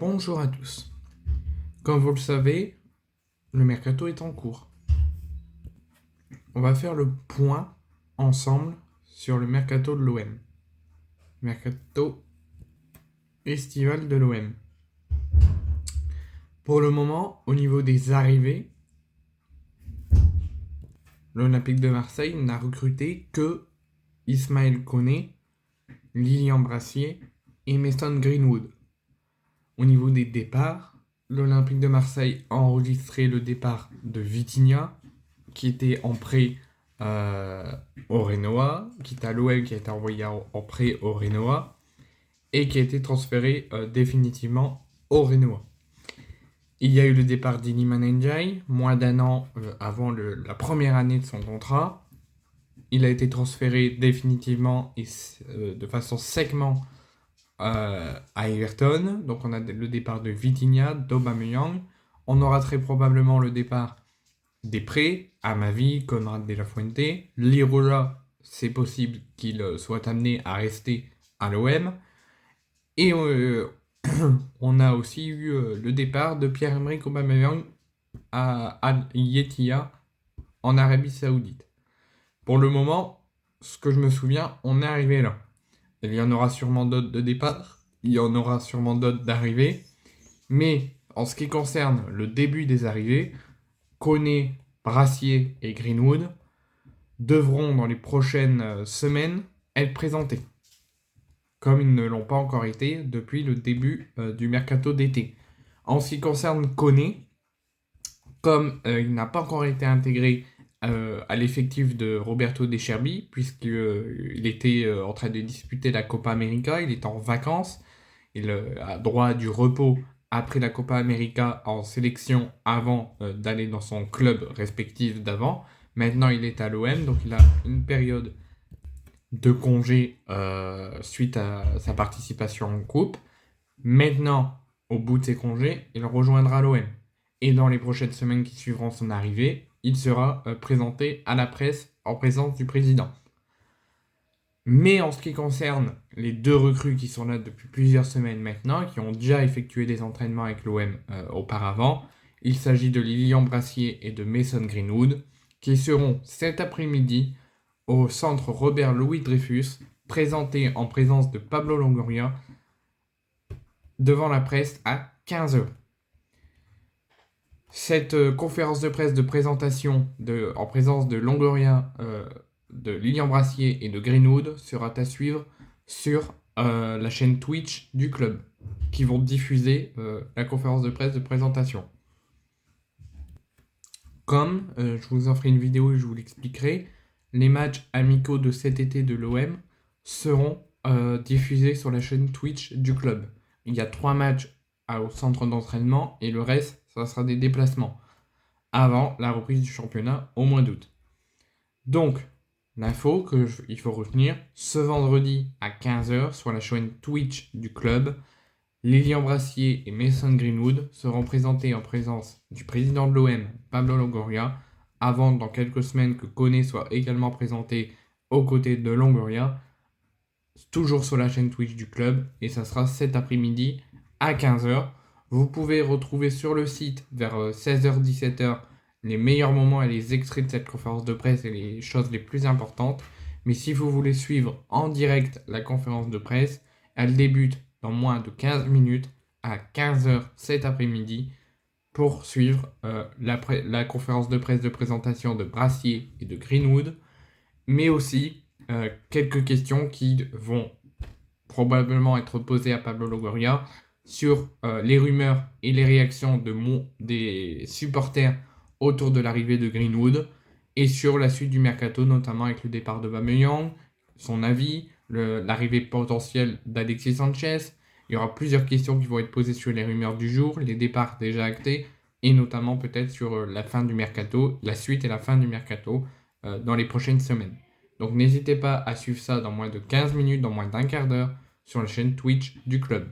Bonjour à tous. Comme vous le savez, le mercato est en cours. On va faire le point ensemble sur le mercato de l'OM. Mercato estival de l'OM. Pour le moment, au niveau des arrivées, l'Olympique de Marseille n'a recruté que Ismaël Koné, Lilian Brassier et Mason Greenwood. Au niveau des départs, l'Olympique de Marseille a enregistré le départ de Vitinha, qui était en prêt au Renoa, qui est à l'OM, qui a été envoyé en prêt au Renoa, et qui a été transféré définitivement au Renoa. Il y a eu le départ d'Iliman Ndiaye, moins d'un an avant la première année de son contrat. Il a été transféré définitivement et de façon sèquement à Everton. Donc on a le départ de Vitinha, d'Aubameyang. On aura très probablement le départ des prêts, Amavi, Konrad de la Fuente. Lirola, c'est possible qu'il soit amené à rester à l'OM. Et on a aussi eu le départ de Pierre-Emerick Aubameyang à Al-Yetia en Arabie Saoudite. Pour le moment, ce que je me souviens, on est arrivé là. Il y en aura sûrement d'autres de départ, il y en aura sûrement d'autres d'arrivées. Mais en ce qui concerne le début des arrivées, Koné, Brassier et Greenwood devront dans les prochaines semaines être présentés, comme ils ne l'ont pas encore été depuis le début du mercato d'été. En ce qui concerne Koné, comme il n'a pas encore été intégré à l'effectif de Roberto De Zerbi, puisqu'il était en train de disputer la Copa América, il est en vacances, il a droit à du repos après la Copa América en sélection avant d'aller dans son club respectif d'avant. Maintenant, il est à l'OM, donc il a une période de congé suite à sa participation en coupe. Maintenant, au bout de ses congés, il rejoindra l'OM. Et dans les prochaines semaines qui suivront son arrivée, il sera présenté à la presse en présence du président. Mais en ce qui concerne les deux recrues qui sont là depuis plusieurs semaines maintenant, qui ont déjà effectué des entraînements avec l'OM auparavant, il s'agit de Lilian Brassier et de Mason Greenwood, qui seront cet après-midi au centre Robert Louis Dreyfus, présentés en présence de Pablo Longoria devant la presse à 15h. Cette conférence de presse de présentation en présence de Longoria, de Lilian Brassier et de Greenwood sera à suivre sur la chaîne Twitch du club, qui vont diffuser la conférence de presse de présentation. Comme je vous en ferai une vidéo et je vous l'expliquerai, les matchs amicaux de cet été de l'OM seront diffusés sur la chaîne Twitch du club. Il y a 3 matchs au centre d'entraînement et le reste, ça sera des déplacements avant la reprise du championnat au mois d'août. Donc, l'info qu'il faut retenir, ce vendredi à 15h sur la chaîne Twitch du club, Lilian Brassier et Mason Greenwood seront présentés en présence du président de l'OM, Pablo Longoria, avant dans quelques semaines que Koné soit également présenté aux côtés de Longoria, toujours sur la chaîne Twitch du club, et ça sera cet après-midi à 15h. Vous pouvez retrouver sur le site vers 16h-17h les meilleurs moments et les extraits de cette conférence de presse et les choses les plus importantes. Mais si vous voulez suivre en direct la conférence de presse, elle débute dans moins de 15 minutes à 15h cet après-midi pour suivre la conférence de presse de présentation de Brassier et de Greenwood, mais aussi quelques questions qui vont probablement être posées à Pablo Longoria sur les rumeurs et les réactions des supporters autour de l'arrivée de Greenwood et sur la suite du mercato, notamment avec le départ de Aubameyang, son avis, l'arrivée potentielle d'Alexis Sanchez. Il y aura plusieurs questions qui vont être posées sur les rumeurs du jour, les départs déjà actés et notamment peut-être sur la fin du mercato, la suite et la fin du mercato dans les prochaines semaines. Donc n'hésitez pas à suivre ça dans moins de 15 minutes, dans moins d'un quart d'heure sur la chaîne Twitch du club.